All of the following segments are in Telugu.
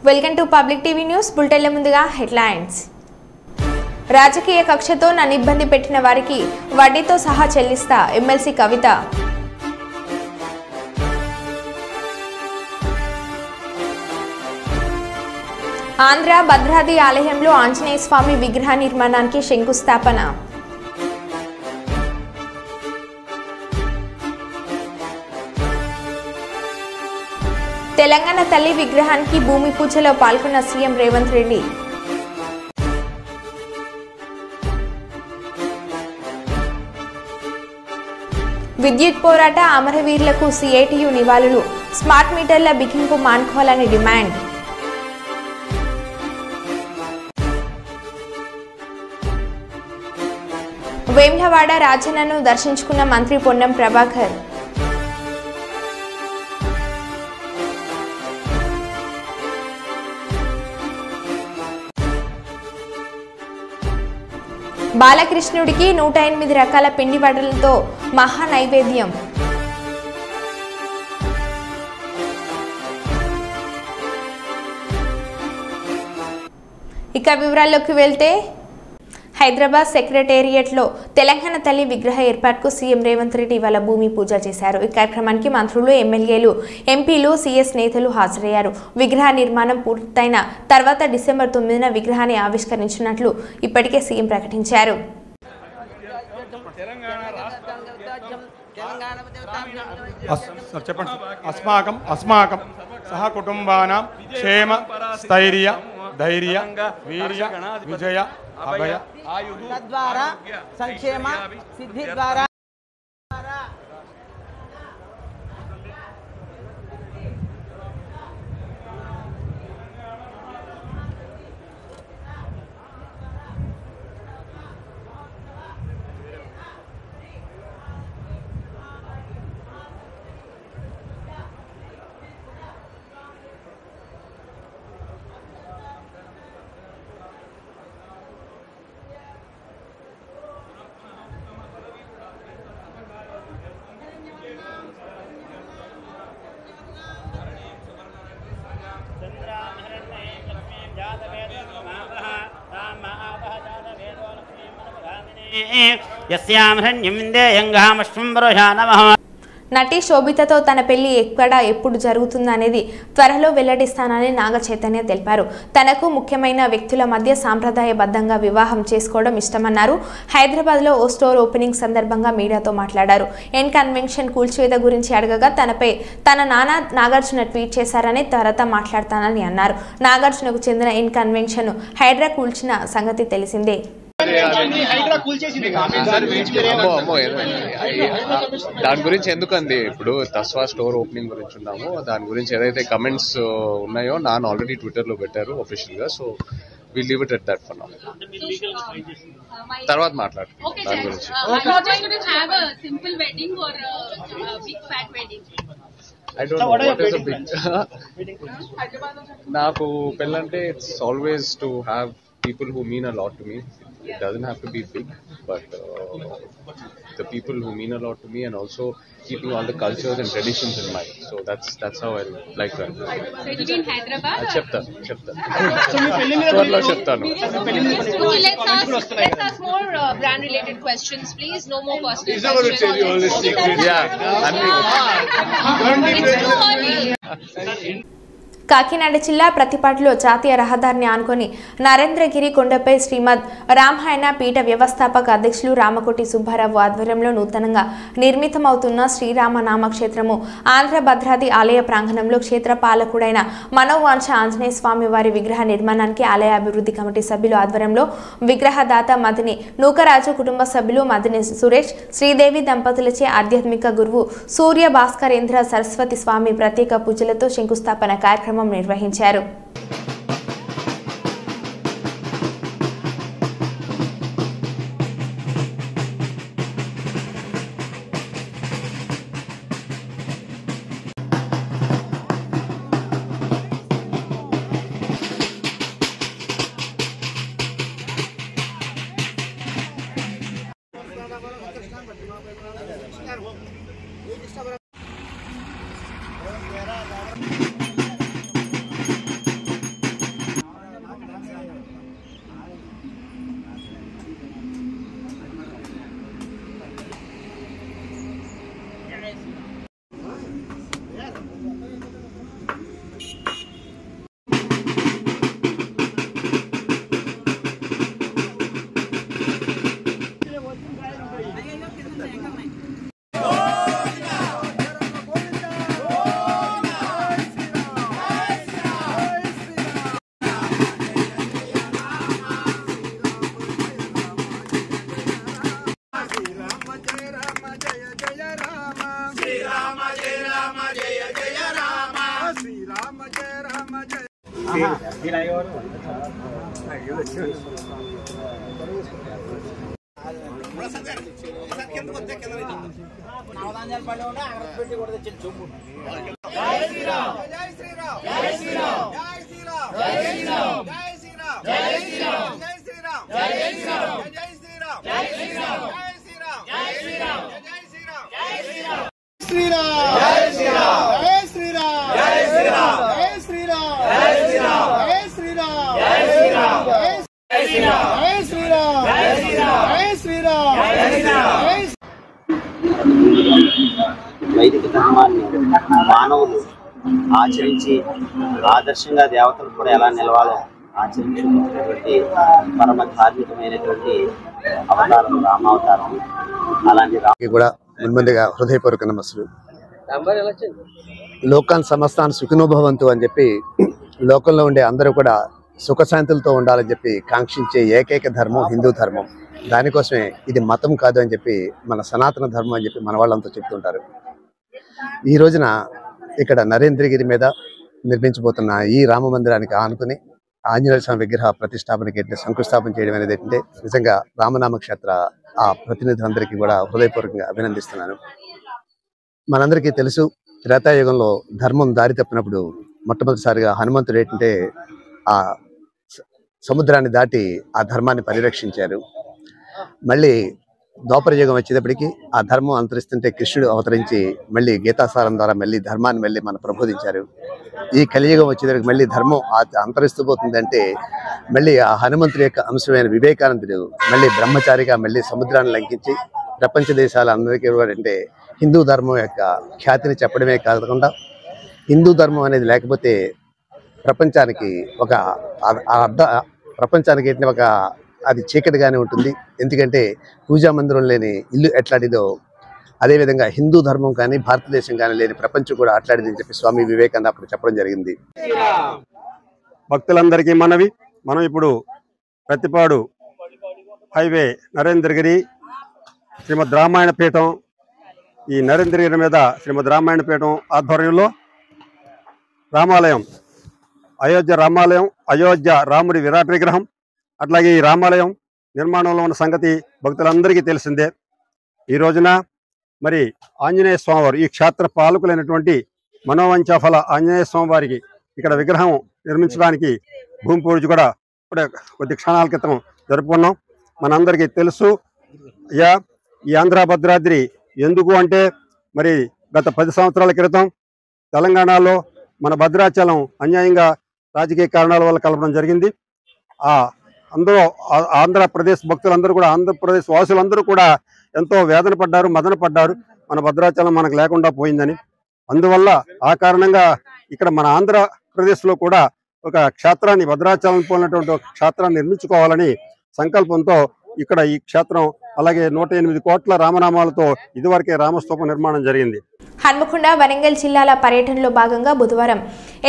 Welcome to public TV news. బులెటిన్ల ముందుగా హెడ్లైన్స్. రాజకీయ కక్షతో నన్ను ఇబ్బంది పెట్టిన వారికి వడ్డీతో సహా చెల్లిస్తా ఎమ్మెల్సీ కవిత. ఆంధ్ర భద్రాద్రి ఆలయంలో ఆంజనేయ స్వామి విగ్రహ నిర్మాణానికి శంకుస్థాపన. తెలంగాణ తల్లి విగ్రహానికి భూమి పూజలో పాల్గొన్న సీఎం రేవంత్ రెడ్డి. విద్యుత్ పోరాట అమరవీరులకు సిఐటియు నివాళులు. స్మార్ట్ మీటర్ల బిగింపు మానుకోవాలని డిమాండ్. వేములవాడ రాజన్నను దర్శించుకున్న మంత్రి పొన్నం ప్రభాకర్. బాలకృష్ణుడికి 108 రకాల పిండి వంటలతో మహా నైవేద్యం. ఇక వివరాల్లోకి వెళ్తే, హైదరాబాద్ సెక్రటేరియట్లో తెలంగాణ తల్లి విగ్రహ ఏర్పాటుకు సీఎం రేవంత్ రెడ్డి ఇవాళ భూమి పూజ చేశారు. ఈ కార్యక్రమానికి మంత్రులు, ఎమ్మెల్యేలు, ఎంపీలు, సీఎస్ నేతలు హాజరయ్యారు. విగ్రహ నిర్మాణం పూర్తయిన తర్వాత డిసెంబర్ 9న విగ్రహాన్ని ఆవిష్కరించినట్లు ఇప్పటికే సీఎం ప్రకటించారు. అస్మాకం సహ కుటుంబానాం క్షేమ స్థైర్య ధైర్య వీర్య విజయ అభయ తద్వారా సంక్షేమ సిద్ధి ద్వారా నటి శోభితతో తన పెళ్లి ఎక్కడ ఎప్పుడు జరుగుతుందనేది త్వరలో వెల్లడిస్తానని నాగ చైతన్య తెలిపారు. తనకు ముఖ్యమైన వ్యక్తుల మధ్య సాంప్రదాయబద్ధంగా వివాహం చేసుకోవడం ఇష్టమన్నారు. హైదరాబాద్లో ఓ స్టోర్ ఓపెనింగ్ సందర్భంగా మీడియాతో మాట్లాడారు. ఎన్ కన్వెన్షన్ కూల్చివేత గురించి అడగగా తనపై తన నాన్న నాగార్జున ట్వీట్ చేశారని తర్వాత మాట్లాడతానని అన్నారు. నాగార్జునకు చెందిన ఎన్ కన్వెన్షన్ హైడ్రా కూల్చిన సంగతి తెలిసిందే. దాని గురించి ఎందుకండి ఇప్పుడు తస్వా స్టోర్ ఓపెనింగ్ గురించి ఉన్నాము. దాని గురించి ఏదైతే కమెంట్స్ ఉన్నాయో నాన్న ఆల్రెడీ ట్విట్టర్ లో పెట్టారు అఫీషియల్ గా. So we leave it at that for now. తర్వాత మాట్లాడుతున్నాం దాని గురించి. I don't know what is a big నాకు పెళ్ళంటే it's always to have people who mean a lot to me. It doesn't have to be big, but the people who mean a lot to me, and also keeping all the cultures and traditions in mind. So that's how I like that. So it will be in Hyderabad? చెప్తాను త్వరలో చెప్తాను. Let's ask more brand related questions, please. No more personal questions. He's not going to tell you all this secret. Kakinada జిల్లా ప్రతిపాడులో జాతీయ రహదారిని ఆనుకొని నరేంద్రగిరి కొండపై శ్రీమద్ రామాయణ పీఠ వ్యవస్థాపక అధ్యక్షులు రామకోటి సుబ్బారావు ఆధ్వర్యంలో నూతనంగా నిర్మితమవుతున్న శ్రీరామనామ క్షేత్రము ఆంధ్ర భద్రాద్రి ఆలయ ప్రాంగణంలో క్షేత్ర పాలకుడైన మనోవాంఛ ఆంజనేయ స్వామి వారి విగ్రహ నిర్మాణానికి ఆలయ అభివృద్ధి కమిటీ సభ్యులు ఆధ్వర్యంలో విగ్రహదాత మదిని నూకరాజు కుటుంబ సభ్యులు మదిని సురేష్, శ్రీదేవి దంపతులచే ఆధ్యాత్మిక గురువు సూర్య భాస్కరేంద్ర సరస్వతి స్వామి ప్రత్యేక పూజలతో శంకుస్థాపన కార్యక్రమం నిర్వహించారు. వైదిక ధర్మాన్ని మానవులు ఆచరించి ఆదర్శంగా దేవతలు కూడా ఎలా నిలవాలో ఆచరించుకున్నటువంటి పరమ ధార్మికమైనటువంటి అవతారం రామావతారం. అలాంటి రాముడికి కూడా ముందుగా హృదయపూర్వక నమస్సులు. లోకాన్ సమస్తాన్ సుఖినోభవంతు అని చెప్పి లోకంలో ఉండే అందరూ కూడా సుఖశాంతులతో ఉండాలని చెప్పి కాంక్షించే ఏకైక ధర్మం హిందూ ధర్మం. దానికోసమే ఇది మతం కాదు అని చెప్పి మన సనాతన ధర్మం అని చెప్పి మన వాళ్ళంతా చెప్తుంటారు. ఈ రోజున ఇక్కడ నరేంద్రగిరి మీద నిర్మించబోతున్న ఈ రామ మందిరానికి ఆనుకుని ఆంజనేయ స్వామి విగ్రహ ప్రతిష్టాపనకి శంకుస్థాపన చేయడం అనేది ఏంటంటే నిజంగా రామనామ క్షేత్ర ఆ ప్రతినిధులందరికీ కూడా హృదయపూర్వకంగా అభినందిస్తున్నాను. మనందరికీ తెలుసు, త్రేతాయుగంలో ధర్మం దారి తప్పినప్పుడు మొట్టమొదటిసారిగా హనుమంతుడు ఏంటంటే ఆ సముద్రాన్ని దాటి ఆ ధర్మాన్ని పరిరక్షించారు. మళ్ళీ ద్వాపర యుగం వచ్చేటప్పటికి ఆ ధర్మం అంతరిస్తుంటే కృష్ణుడు అవతరించి మళ్ళీ గీతాసారం ద్వారా మళ్ళీ ధర్మాన్ని మళ్ళీ మన ప్రబోధించారు. ఈ కలియుగం వచ్చేటప్పటికి మళ్ళీ ధర్మం అంతరిస్తూ పోతుందంటే మళ్ళీ ఆ హనుమంతుడి యొక్క అంశమైన వివేకానందుడు మళ్ళీ బ్రహ్మచారిగా మళ్ళీ సముద్రాన్ని లంకించి ప్రపంచ దేశాలందరికీ అంటే హిందూ ధర్మం యొక్క ఖ్యాతిని చెప్పడమే కాకుండా హిందూ ధర్మం అనేది లేకపోతే ప్రపంచానికి ఒక ప్రపంచానికి ఏంటంటే ఒక అది చీకటిగానే ఉంటుంది. ఎందుకంటే పూజా మందిరం లేని ఇల్లు ఎట్లాంటిదో అదేవిధంగా హిందూ ధర్మం కానీ భారతదేశం కానీ లేని ప్రపంచం కూడా అట్లాంటిది అని చెప్పి స్వామి వివేకానంద అప్పుడు చెప్పడం జరిగింది. భక్తులందరికీ మనవి, మనం ఇప్పుడు ప్రతిపాడు హైవే నరేంద్రగిరి శ్రీమద్ రామాయణ పీఠం, ఈ నరేంద్రగిరి మీద శ్రీమద్ రామాయణ పీఠం ఆధ్వర్యంలో రామాలయం, అయోధ్య రామాలయం, అయోధ్య రాముడి విరాట్ విగ్రహం, అట్లాగే ఈ రామాలయం నిర్మాణంలో ఉన్న సంగతి భక్తులందరికీ తెలిసిందే. ఈ రోజున మరి ఆంజనేయ స్వామివారు, ఈ క్షేత్ర పాలకులైనటువంటి మనోవంచాఫల ఆంజనేయ స్వామి వారికి ఇక్కడ విగ్రహం నిర్మించడానికి భూమి పూజ కూడా ఇప్పుడే కొద్ది క్షణాల క్రితం జరుపుకున్నాం. మనందరికీ తెలుసు, ఈ ఆంధ్ర భద్రాద్రి ఎందుకు అంటే మరి గత 10 సంవత్సరాల క్రితం తెలంగాణలో మన భద్రాచలం అన్యాయంగా రాజకీయ కారణాల వల్ల కలపడం జరిగింది. అందరూ ఆంధ్రప్రదేశ్ భక్తులందరూ కూడా, ఆంధ్రప్రదేశ్ వాసులందరూ కూడా ఎంతో వేదన పడ్డారు, మదన పడ్డారు, మన భద్రాచలం మనకు లేకుండా పోయిందని. అందువల్ల ఆ కారణంగా ఇక్కడ మన ఆంధ్రప్రదేశ్లో కూడా ఒక క్షేత్రాన్ని, భద్రాచలం పోలినటువంటి ఒక క్షేత్రాన్ని నిర్మించుకోవాలని సంకల్పంతో ఇక్కడ ఈ క్షేత్రం అలాగే 108 కోట్ల రామనామాలతో ఇదివరకే రామస్తూపం నిర్మాణం జరిగింది. హన్మకొండ, వరంగల్ జిల్లాల పర్యటనలో భాగంగా బుధవారం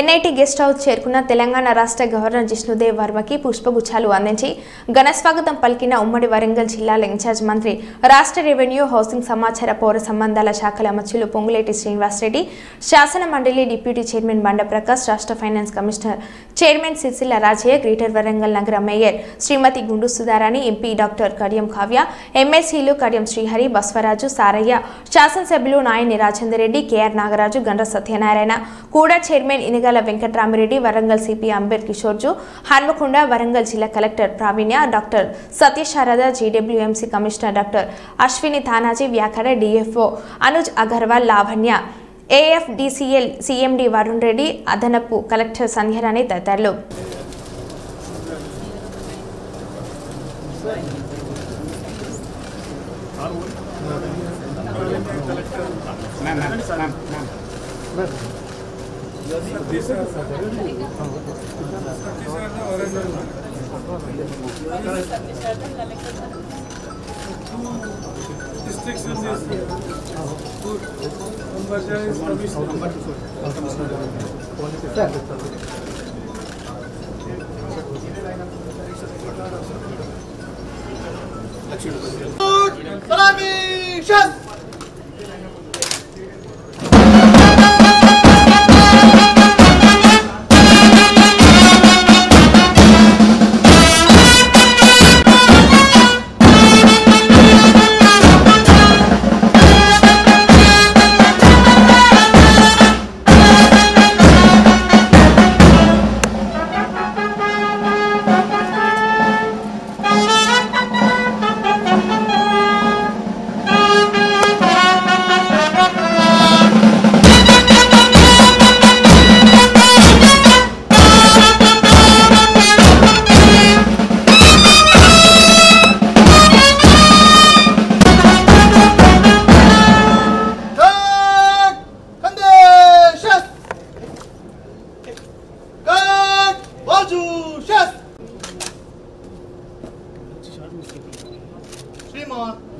ఎన్ఐటి గెస్ట్ హౌస్ చేరుకున్న తెలంగాణ రాష్ట్ర గవర్నర్ జిష్ణుదేవ్ వర్మకి పుష్పగుచ్చాలు అందించి ఘనస్వాగతం పలికిన ఉమ్మడి వరంగల్ జిల్లాల ఇన్ఛార్జ్ మంత్రి, రాష్ట్ర రెవెన్యూ, హౌసింగ్, సమాచార, పౌర సంబంధాల శాఖల మంత్రులు పొంగులేటి శ్రీనివాసరెడ్డి, శాసన మండలి డిప్యూటీ చైర్మన్ బండ ప్రకాష్, రాష్ట్ర finance commissioner chairman Sirisilla Rajaiah, greater Warangal నగర mayor Srimathi Gundu Sudharani, MP doctor Kadiyam Kavya, ఎమ్మెల్సీలు కడియం శ్రీహరి, బస్వరాజు, సారయ్య, శాసనసభ్యులు నాయని రాజేందర్ రెడ్డి, కేఆర్ నాగరాజు, గండ్ర సత్యనారాయణ, కూడా చైర్మన్ ఇనగాల వెంకట్రామిరెడ్డి, వరంగల్ సిపి అంబేర్ కిషోర్జు, హన్మకొండ, వరంగల్ జిల్లా collector Praveenya, doctor Satyasharada, GWMC commissioner doctor Ashwini Tanaji, వ్యాఖర DFO Anuj Agarwal, Lavanya, AFDCL CMD Varun Reddy, అదనపు కలెక్టర్ సంధ్యారాణి తదితరులు.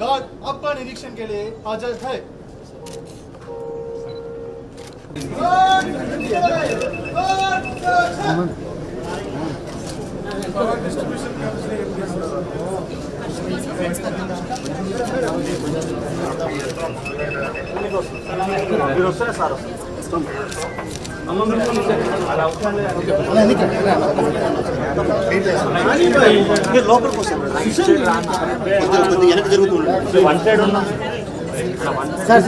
गार्ड आपका निरीक्षण के लिए हाजिर है। లోకల్ కోసం వెనక జరుగుతుంది వన్ సైడ్ ఉన్నా సార్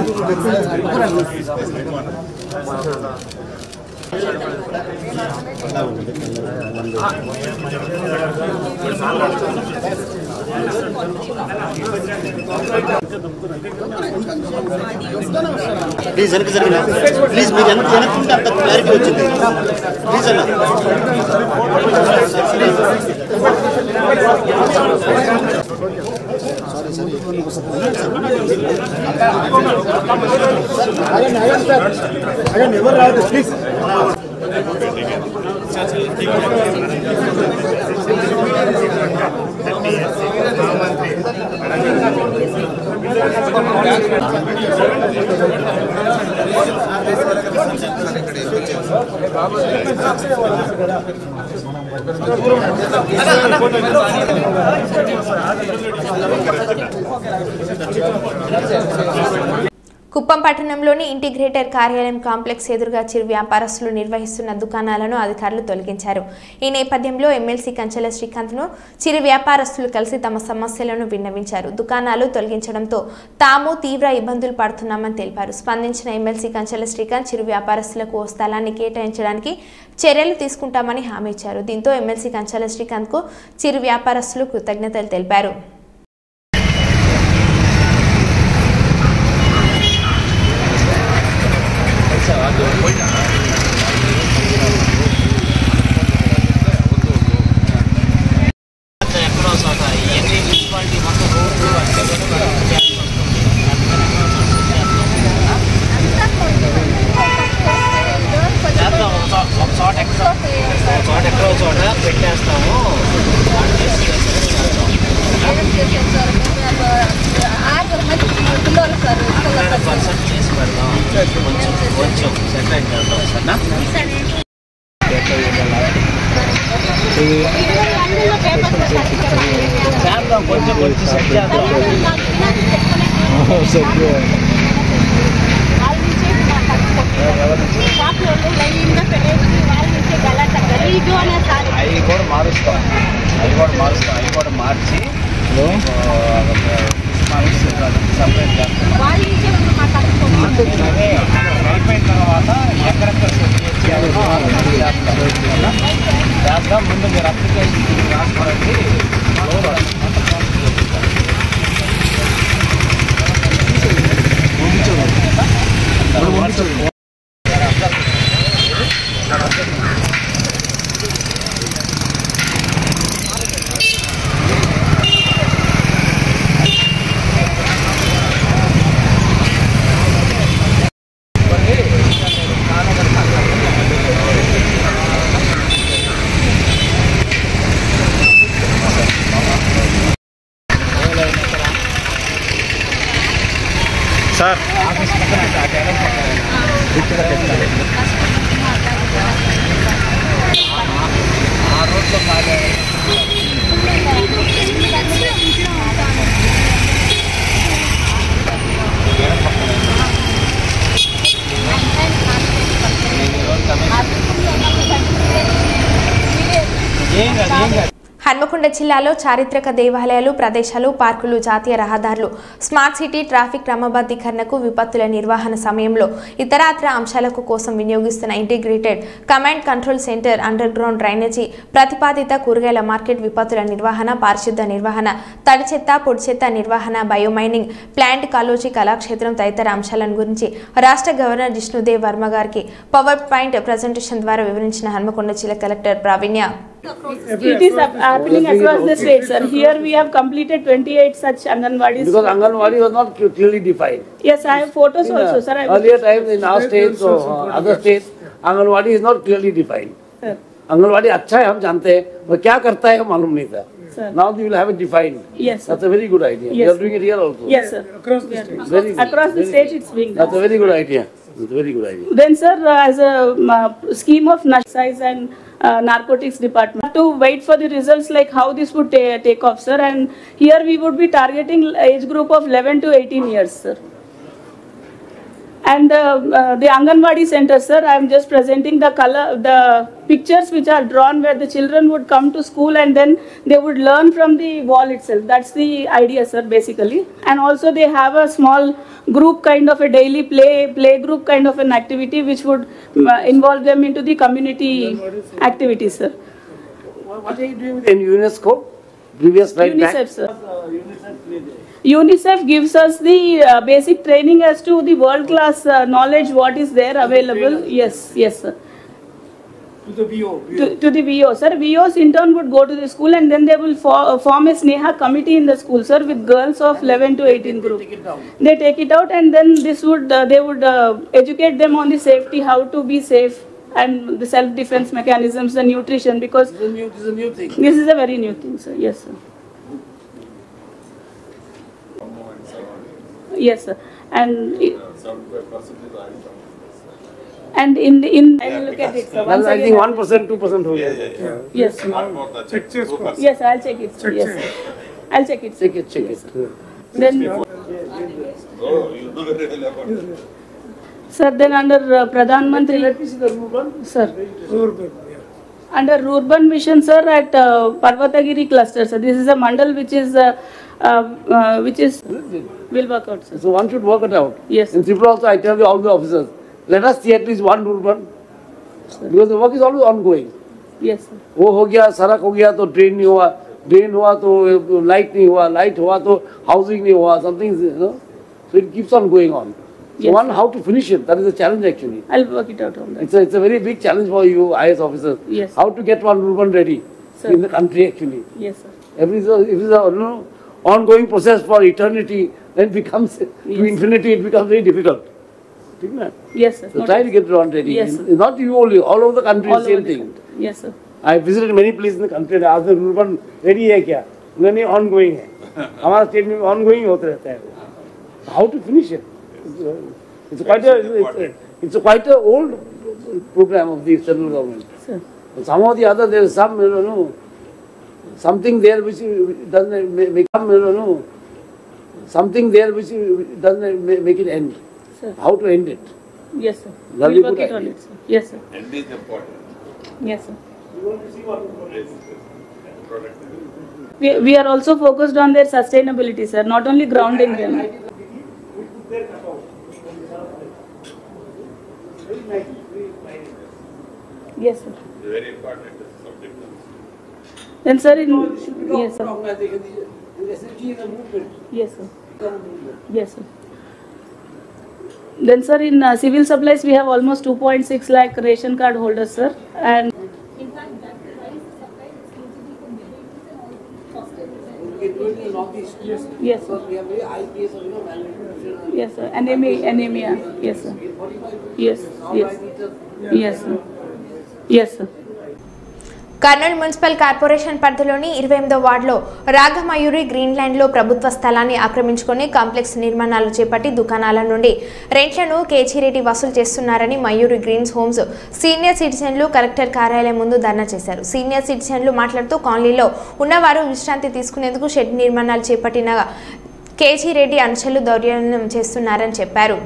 ప్లీజ్ వెనక జరిగిన ప్లీజ్ మీరు వెనక్కుంటే అంత క్లారిటీ వచ్చింది ప్లీజ్ అన్న సారీ ఎవరు రాదు ప్లీజ్ కుప్పం పట్టణంలోని ఇంటిగ్రేటర్ కార్యాలయం కాంప్లెక్స్ ఎదురుగా చిరు వ్యాపారస్తులు నిర్వహిస్తున్న దుకాణాలను అధికారులు తొలగించారు. ఈ నేపథ్యంలో ఎమ్మెల్సీ కంచెల శ్రీకాంత్ను చిరు వ్యాపారస్తులు కలిసి తమ సమస్యలను విన్నవించారు. దుకాణాలు తొలగించడంతో తాము తీవ్ర ఇబ్బందులు పడుతున్నామని తెలిపారు. స్పందించిన ఎమ్మెల్సీ కంచెల శ్రీకాంత్ చిరు వ్యాపారస్తులకు ఓ స్థలాన్ని కేటాయించడానికి చర్యలు తీసుకుంటామని హామీ ఇచ్చారు. దీంతో ఎమ్మెల్సీ కంచెల శ్రీకాంత్కు చిరు వ్యాపారస్తులు కృతజ్ఞతలు తెలిపారు. మార్చి అయిపోయిన తర్వాత ఎక్కడెక్కడ చేస్తాం. ముందు మీరు అప్లికేషన్ రాసుకోవడానికి సార్ ఆ రోడ్లో బాగా హన్మకొండ జిల్లాలో చారిత్రక దేవాలయాలు, ప్రదేశాలు, పార్కులు, జాతీయ రహదారులు, స్మార్ట్ సిటీ, ట్రాఫిక్ క్రమబద్ధీకరణకు, విపత్తుల నిర్వహణ సమయంలో ఇతరత్ర అంశాలకు కోసం వినియోగిస్తున్న integrated command control centre, under ground drainage, ప్రతిపాదిత కూరగాయల మార్కెట్, విపత్తుల నిర్వహణ, పారిశుద్ధ నిర్వహణ, తడి చెత్త, పొడి చెత్త నిర్వహణ, బయోమైనింగ్ ప్లాంట్, కాలోజీ, కళాక్షేత్రం తదితర అంశాలను గురించి రాష్ట్ర గవర్నర్ జిష్ణుదేవ్ వర్మ గారికి పవర్ పాయింట్ ప్రజెంటేషన్ ద్వారా వివరించిన హన్మకొండ జిల్లా collector Praveenya. It is happening across the state, sir. Here we have completed 28 such Anganwadis. Because Anganwadi was not clearly defined. Yes, I have photos also, sir. Earlier times in our states or other states, Anganwadi is not clearly defined. Anganwadi अच्छा है हम जानते हैं, वो क्या करता है मालूम नहीं था. Sir. Now you will have it defined. Yes, sir. That's a very good idea. Yes, You are doing it here also. Yes, sir. Across the state. Very good. Across the state, it's being done. That's a very good idea. It's a very good idea. Then, sir, as a scheme of excise and narcotics department, to wait for the results like how this would take off, sir. And here we would be targeting age group of 11 to 18 years, sir. And the Anganwadi center, sir, I am just presenting the pictures which are drawn where the children would come to school and then they would learn from the wall itself. That's the idea, sir, basically. And also they have a small group kind of a daily play group kind of an activity which would involve them into the community activities, sir. What are you doing in UNESCO? Previous slide back. UNICEF, sir. UNICEF gives us the basic training as to the world-class knowledge what is there available. Yes, yes, sir. To the VO. To the VO, sir. VOs in turn would go to the school and then they will form a Sneha committee in the school, sir, with girls of 11 to 18 group. They take it out and then this would they would educate them on the safety, how to be safe, and the self-defense mechanisms, the nutrition, because This is a new thing. this is a very new thing, sir. Yes, sir. Yes, sir. And in I will look at it, sir. Well, Once I think again, 1%, 2% हो गया. yes, yes, I'll check it, sir. Yes, sir. I'll check it, sir. Check it. Then, sir, then under Pradhan Mantri, sir, under Rurban Mission, sir, at Parvatagiri cluster, sir. This is a mandal which is will work out, sir. So one should work it out. Yes. In Tripura also, I tell you all the officers, let us see at least one urban, because the work is always ongoing. Yes, sir. वो हो गया, सड़क हो गया तो ड्रेन नहीं हुआ, ड्रेन हुआ तो लाइट नहीं हुआ, लाइट हुआ तो हाउसिंग नहीं हुआ, something, you know. So it keeps on going on. So Yes, one, how to finish it, that is a challenge actually. I'll work it out on that. It's a very big challenge for you IS officers. Yes. How to get one urban ready Sir. in the country actually. Yes, sir. If it's a ongoing process for eternity, then it becomes to infinity, it becomes very difficult. Yes, sir. So try to get it on ready. Yes, sir. Not you only, all over the country, All same over the thing. country. Yes, sir. I visited many places in the country and asked them, urban ready है क्या? उन्होंने ongoing है. हमारा state में ongoing होता रहता है. How to finish it? It's quite a old program of the central government. Sir. Some of the other, there is some, something there which doesn't make something there which doesn't make it end. Sir. How to end it? Yes, sir. Very We'll work good it on idea. it, sir. Yes, sir. And this is important. Yes, sir. We are also focused on their sustainability, sir, not only grounding them. Yes, sir. Very important subject. Then, sir, yes, sir. Yes, sir. Yes, sir. Then, sir, in civil supplies, we have almost 2.6 lakh ration card holders, sir. And yes, sir. Yes, sir. Anemia. Yes, sir. Yes, yes, sir. Yes, sir. Kurnool municipal corporation పరిధిలోని 28వ వార్డులో రాగమయూరి గ్రీన్లాండ్లో ప్రభుత్వ స్థలాన్ని ఆక్రమించుకొని కాంప్లెక్స్ నిర్మాణాలు చేపట్టి దుకాణాల నుండి రెంట్లను కేజీరెడ్డి వసూలు చేస్తున్నారని మయూరి గ్రీన్స్ హోమ్స్ సీనియర్ సిటిజన్లు కలెక్టర్ కార్యాలయం ముందు ధర్నా చేశారు. సీనియర్ సిటిజన్లు మాట్లాడుతూ కాలనీలో ఉన్నవారు విశ్రాంతి తీసుకునేందుకు షెడ్ నిర్మాణాలు చేపట్టిన కేజీరెడ్డి అనుచరులు దౌర్జన్యం చేస్తున్నారని చెప్పారు.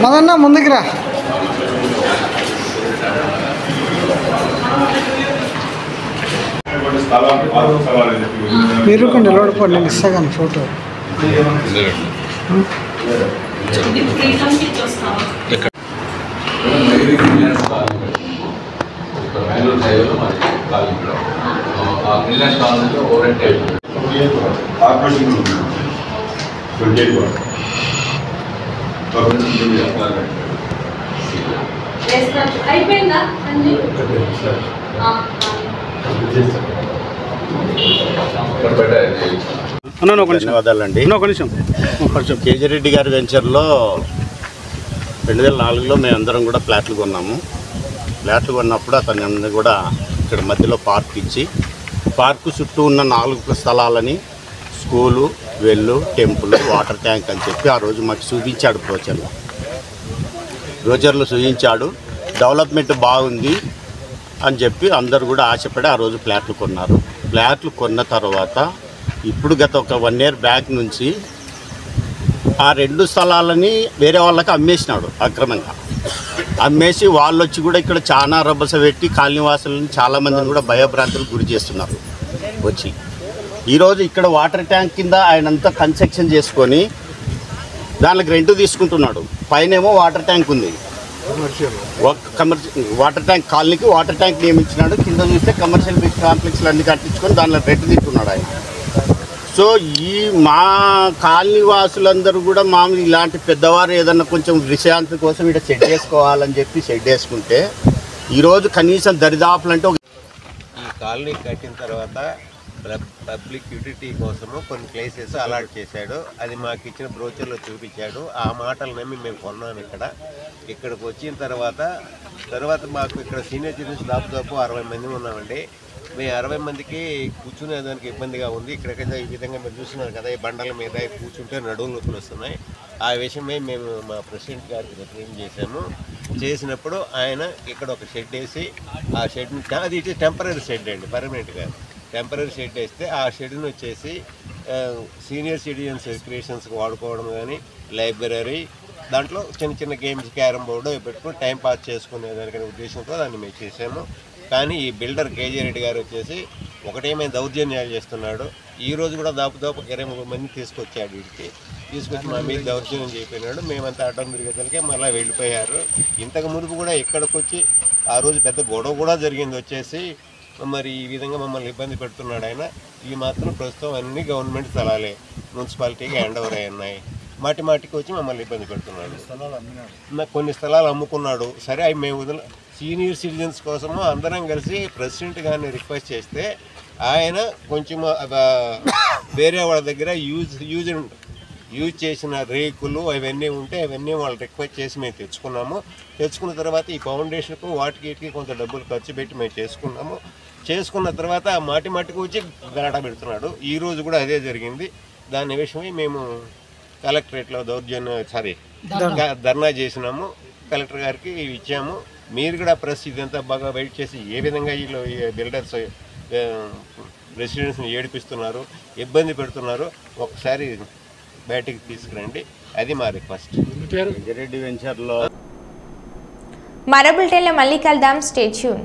మదన్న ముందుకు రా. మీరు కొంచెం నిలబడిపోండి, నేను ఇస్తాను ఫోటో. అయిపోయిందా ధన్యవాదాలండి. కేజిరెడ్డి గారి వెంచర్లో 2004లో మేమందరం కూడా ఫ్లాట్లు కొన్నాము. ఫ్లాట్లు కొన్నప్పుడు అతని కూడా ఇక్కడ మధ్యలో పార్క్ ఇచ్చి పార్కు చుట్టూ ఉన్న 4 స్థలాలని స్కూలు, వెళ్ళు, టెంపుల్, వాటర్ ట్యాంక్ అని చెప్పి ఆ రోజు మాకు చూపించాడు బ్రోచర్లో చూపించాడు. డెవలప్మెంట్ బాగుంది అని చెప్పి అందరు కూడా ఆశపడి ఆ రోజు ఫ్లాట్లు కొన్నారు. ఫ్లాట్లు కొన్న తర్వాత ఇప్పుడు గత ఒక 1 year బ్యాక్ నుంచి ఆ 2 స్థలాలని వేరే వాళ్ళకి అమ్మేసినాడు అక్రమంగా. అమ్మేసి వాళ్ళు వచ్చి కూడా ఇక్కడ చాలా రభస పెట్టి కాలనీవాసులను చాలామందిని కూడా భయభ్రాంతులకు గురి చేస్తున్నారు. వచ్చి ఈరోజు ఇక్కడ వాటర్ ట్యాంక్ కింద ఆయనంతా కన్స్ట్రక్షన్ చేసుకొని దానికి రెంట్ తీసుకుంటున్నాడు. పైనేమో వాటర్ ట్యాంక్ ఉంది, వాటర్ ట్యాంక్ కాలనీకి వాటర్ ట్యాంక్ నియమించినాడు. కింద చూస్తే కమర్షియల్ కాంప్లెక్స్లు అన్ని కట్టించుకొని దానిలో రెంట్ తీసుకున్నాడు ఆయన. సో ఈ మా కాలనీ వాసులందరూ కూడా మామూలు ఇలాంటి పెద్దవారు ఏదన్నా కొంచెం విషయాంతి కోసం ఇక్కడ షెడ్ వేసుకోవాలని చెప్పి షెడ్ వేసుకుంటే ఈరోజు కనీసం దరిదాపులు అంటే ఈ కాలనీ కట్టిన తర్వాత పబ్లిక్ యూటిలిటీ కోసము కొన్ని ప్లేసెస్ అలాట్ చేశాడు. అది మాకు ఇచ్చిన బ్రోచర్లో చూపించాడు. ఆ మాటలు నమ్మి మేము కొన్నాము. ఇక్కడికి వచ్చిన తర్వాత మాకు ఇక్కడ సీనియర్ సిటిజన్స్ దాదాపు 60 మంది ఉన్నామండి. మేము 60 మందికి కూర్చునేదానికి ఇబ్బందిగా ఉంది. ఇక్కడికైతే ఈ విధంగా మీరు చూస్తున్నారు కదా, ఈ బండల మీద కూర్చుంటే నడువులు నొప్పులు వస్తున్నాయి. ఆ విషయమే మేము మా ప్రెసిడెంట్ గారికి రిప్రజెంట్ చేశాము. చేసినప్పుడు ఆయన ఇక్కడ ఒక షెడ్ వేసి ఆ షెడ్ని, అది టెంపరీ షెడ్ అండి, పర్మనెంట్గా టెంపరీ షెడ్ వేస్తే ఆ షెడ్ని వచ్చేసి సీనియర్ సిటిజన్స్ రిక్రియేషన్స్కి వాడుకోవడం కానీ, లైబ్రరీ, దాంట్లో చిన్న చిన్న గేమ్స్, క్యారమ్ బోర్డు పెట్టుకుని టైం పాస్ చేసుకునే దానికనే ఉద్దేశంతో దాన్ని మేము చేసాము. కానీ ఈ బిల్డర్ కేజీ రెడ్డి గారు వచ్చేసి ఒకటేమైనా దౌర్జన్యాలు చేస్తున్నాడు. ఈరోజు కూడా దాపు 20 మంది తీసుకొచ్చాడు. వీడికి తీసుకొచ్చి మా మీద దౌర్జన్యం చేయిపోయినాడు. మేమంతా అడ్డం తిరిగేసరికి మళ్ళీ వెళ్ళిపోయారు. ఇంతకు మునుపు కూడా ఇక్కడికి వచ్చి ఆ రోజు పెద్ద గొడవ కూడా జరిగింది. వచ్చేసి మరి ఈ విధంగా మమ్మల్ని ఇబ్బంది పెడుతున్నాడు ఆయన. ఈ మాత్రం ప్రస్తుతం అన్ని గవర్నమెంట్ స్థలాలే మున్సిపాలిటీకి హ్యాండ్ ఓవర్ అయి ఉన్నాయి. మాటికి వచ్చి మమ్మల్ని ఇబ్బంది పెడుతున్నాడు. కొన్ని స్థలాలు అమ్ముకున్నాడు. సరే అవి మేము సీనియర్ సిటిజన్స్ కోసము అందరం కలిసి ప్రెసిడెంట్ గారిని రిక్వెస్ట్ చేస్తే ఆయన కొంచెం వేరే వాళ్ళ దగ్గర యూజ్ చేసిన రేకులు అవన్నీ ఉంటే అవన్నీ వాళ్ళు రిక్వెస్ట్ చేసి మేము తెచ్చుకున్న తర్వాత ఈ ఫౌండేషన్కు వాటికి కొంత డబ్బులు ఖర్చు పెట్టి మేము చేసుకున్న తర్వాత మాటికి వచ్చి గలాట పెడుతున్నాడు. ఈరోజు కూడా అదే జరిగింది. దాని విషయమై మేము కలెక్టరేట్లో ధర్నా చేసినాము. కలెక్టర్ గారికి ఇచ్చాము. మీరు కూడా ప్రెస్ ఇదంతా బాగా వెయిట్ చేసి ఏ విధంగా వీళ్ళు బిల్డర్స్ రెసిడెంట్స్ని ఏడిపిస్తున్నారు, ఇబ్బంది పెడుతున్నారు, ఒకసారి బయటికి తీసుకురండి. అది మా రిక్వెస్ట్. రెడ్డి వెంచర్లో మరో బులెటిన్లో మళ్ళీ కలుద్దాం. Stay tune.